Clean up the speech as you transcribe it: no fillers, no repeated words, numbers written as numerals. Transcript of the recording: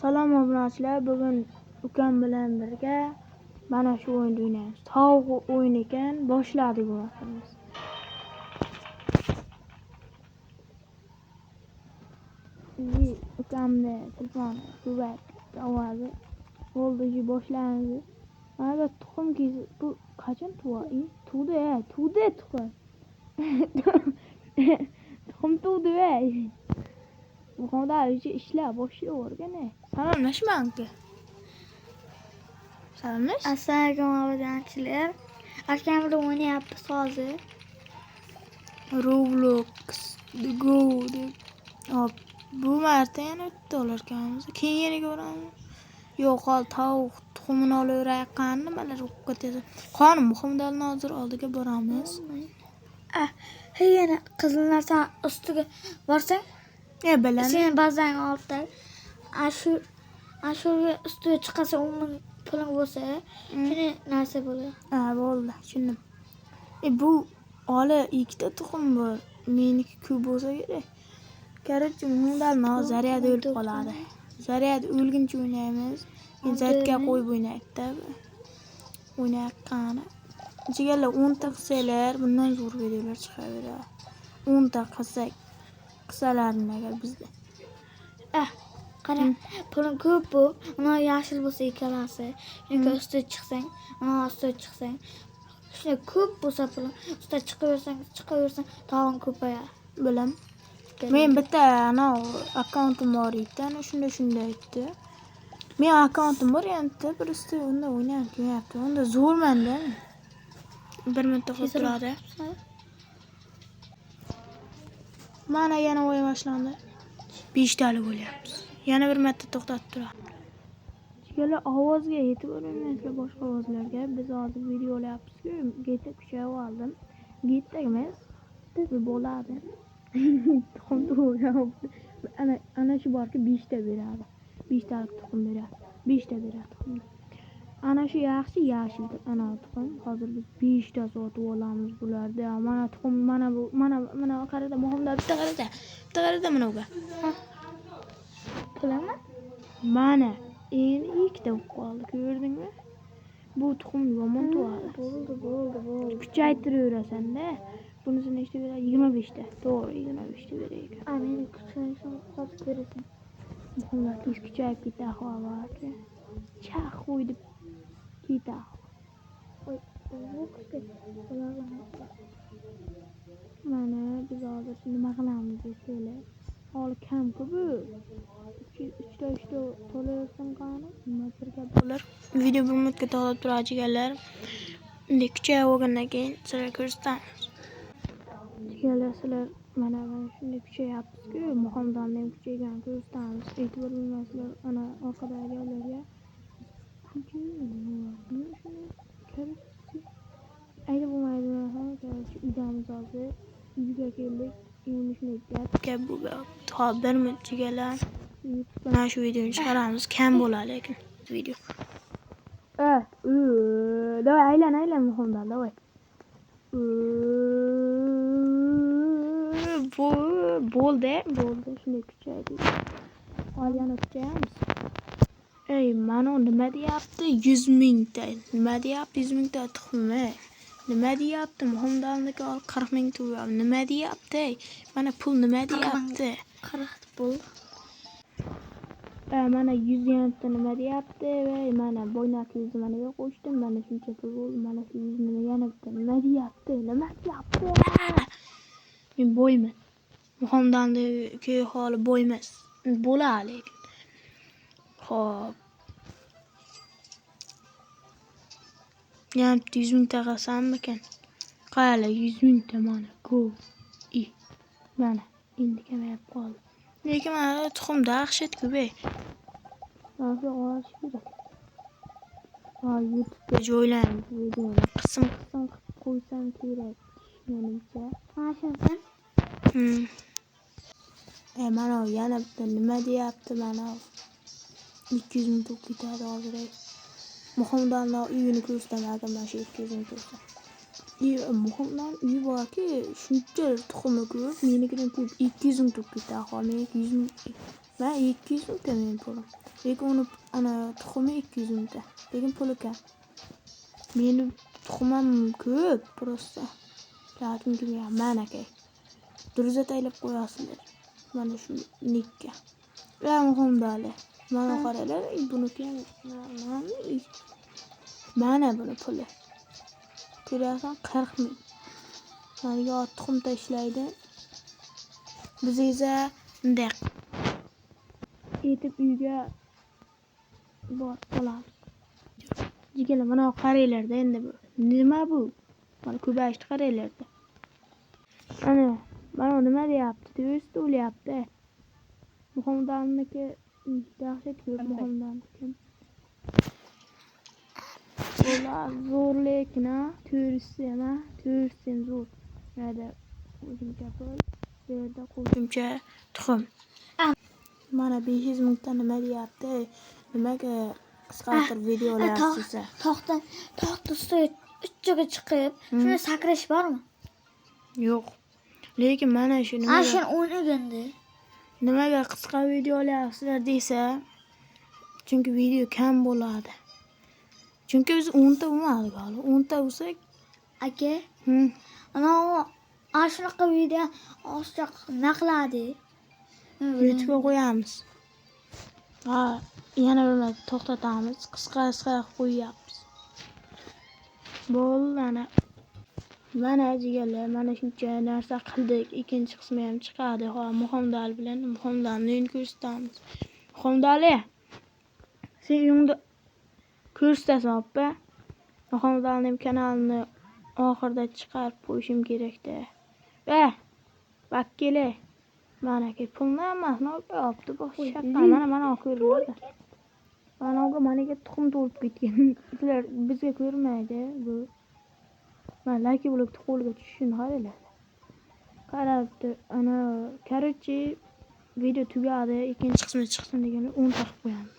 Salom obunachilar, bugun ukam bilan birga mana shu o'yinni o'ynaymiz. Tovuq o'yin ekan, boshladik bu narsamiz. Ukamni telefoni suvat ovozi bo'ldi, boshlaymiz. Mana tuxum bu qachon tug'adi? Tug'di tuxum. Tuxum tug'di. Buxoda ishlar boshlayvergan. Salomlashmanki. Salomlash. Assalomu alaykum. Akamda o'ynayapmiz hozir. Roblox Go deb. Hop, bu marta yana bitta olarkanmiz. Keyin yana ko'ramiz. Yo'q, hol tovuq tuxumini olaverayotganini mana o'qib ketadi. Xonim, muhimdan hozir oldiga boramiz. Yana qizil narsa ustiga borsang, Bilaman. sen ba'zan olib ashurga ustiga chiqasa, umuman puling bo'lsa, shuni narsa bo'ladi. Bo'ldi, tushundim. Bu ola ikkita tuxum bor. Meniki ko'p bo'lsa kerak. Короче, bundan zaryad o'lib qoladi. Zaryad o'lguncha o'ynaymiz. Zaryadga qo'yib o'ynaydi-da. O'ynayotgani. Jigarlar 10 ta qilsalar, bundan zo'r videolar chiqaveradi. 10 ta qilsalaring agar bizda. Qarang, puling ko'p bo'lib, mana yashil bo'lsa ikkalasi, shunga ustiga chiqsang, mana ustiga chiqsang, shunga ko'p bo'lsa puling, ustiga chiqaversang, tog'in ko'payadi. Bilam. Men bitta akkauntim bor edi, ana shunda aytdi. Men akkauntim bor endi, birisi unda o'ynayapti. Unda zo'rmanda. Bir minutda qolib turadi. Mana yana o'yin boshlandi. 5 talik bo'lyapmiz. Yana bir marta to'xtatib turadi. Jigarlar ovozga yetib o'rnaysizlar boshqa ovozlarga. Biz hozir video olyapmiz-ku, GTA kuchayib oldim. GTA emas, bu bo'ladi. Tuxum to'g'rayapti. Ana shu borki 5 ta beradi. 5 talik tuxum beradi. 5 ta beradi tuxum. Ana shu yaxshi yashildir. Ana tuxum. Hozir biz 5 ta sotib olamiz bularda. Mana tuxum, mana qarada, muhimda bitta qarada. Bitta qarada mana uga. Pulimi? Mana endi ikkita bo'lib qoldi, ko'rdingmi? Bu tuxum yomon tug'adi. Bo'ldi. Kuchaytiraverasan-da. Bunisini nechta beradi? 25 ta. To'g'ri, 25 ta beraylik. Meni kuchaytirishim hozir ko'rasan. Muhimlar tez kuchayib ketadi havoga. Chaq qo'ydi ketadi. Mana biz hozir nima qilamiz desanglar, holi kam-ku bu. 3 ta to'laversin qani, nima birga bo'lar. Video bir minutga to'xtab turadi jigarlar. Endi kuchayib olgandan keyin sizlar ko'rsatamiz. Jigarlar, sizlar mana shunday kuchayapsiz-ku, muhimdan ham kuchaygan ko'rsatamiz. E'tibor bermaysizlar ana orqadagi joylarga. Aytib bo'lmaydi, uyamiz hozir. Uyga keldik. Endi shunday gap bu bir minut jigarlar. Mana shu videoni chiqaramiz. Kam bo'ladi lekin video. Davay aylan muhimdan, davay. Bo'ldi. Shunday kuchaydi. Hozir yana kuchayamiz. Mana nima deyapti? 100 mingta. Nima deyapti? 100 mingta tuxumi. Nima deyapti? Muhimdanniki 40 ming to'yab. Nima deyapti? Mana pul nima deyapti? 40 pul. Mana 100 yantda nima deyapti? Mana boynaki 100 managa qo'shdim. Mana shuncha pul bo'ldi. Mana shu 100 ming yana bitta. Nima deyapti? Men bo'yman. Muhimdanniki holi bo'ymas. Bo'ladi lekin. Xo'p. Yana 100 ming ta qilsammikan? Qala 100 ming ta mana ko'p. Mana endi kamayib qoldi. Lekin mana tuxum dahshat ko'p. Hozir olish kerak. YouTube'ga joylaymiz videoni. Qism qilib qo'ysam kerak. Menimcha. Mashinasan? Mana yana bitta nima deyapti mana 200 ming to'p ketadi hozir. Muhimdan uyini ko'rsataman mana shu 200 ming to'p. Muhimdan uyi borki, shuncha tuxumi ko'p, menikidan ko'p 200 ming to'p ketadi. Meniki 100 ming. Ben 200 ming benim pulum. Lekin uni ana tuxumi 200 ming. Lekin puli kam. Benim tuxumim ko'p просто. Lakin kimga mana aka. Duruzat aylab qo'yasizlar. Mana shu nikka. Va muhimdali. Mana qaranglar, buniki mana buni puli. Ko'rasizmi 40 ming. Maniga tuxum tashlaydi. Biz esa bunday yetib uyga borib qolamiz. Jigalar mana qaranglarda endi bu. Nima bu? Mana ko'payishni qaranglarda. Mana nima deyapti? To'yist o'lyapti. Muhammadniki dahshat ko'p Muhammadniki. Ular zo'rlekin ha, to'yist ham zo'r. Yerda qo'shimcha pul, bu yerda qo'shimcha tuxum. Mana 500 mingta nima deyapti? Nimaga qisqartirib video olyapsiz? To'xta ustiga uchiga chiqib, shuni sakrash bormi? Yo'q. Lekin mana shu nima? Shuni o'ynaganda. Nimaga qisqa video olyapsizlar desa, chunki video kam bo'ladi. Chunki biz 10 ta bo'lmadik hali. 10 ta bo'lsak, aka, ana shunaqa video ozcha naqladi. YouTube'ga qo'yamiz. Yana bir marta to'xtatamiz. Qisqa qo'yyapmiz. Bo'ldi mana jigarlar, mana shuncha narsa qildik. Ikkinchi qismi ham chiqadi. Muhamdal bilan Muhamdalni ko'rsatamiz. Muhamdali, sen uyingda ko'rsatasan oppa. Muhamdalning kanalini oxirida chiqarib qo'yishim kerak-da. Vakkili. Mana ke pulni hammasini olibdi. Boshqa mana ko'radi. Managa tuxum to'lib ketgan. Sizlar bizga ko'rmaydi bu. Mana laki bo'lib qo'lga tushishini qaranglar. Qarabdi, ana, короче, video tugadi, ikkinchi qismi chiqsin degan 10 ta qo'yamiz.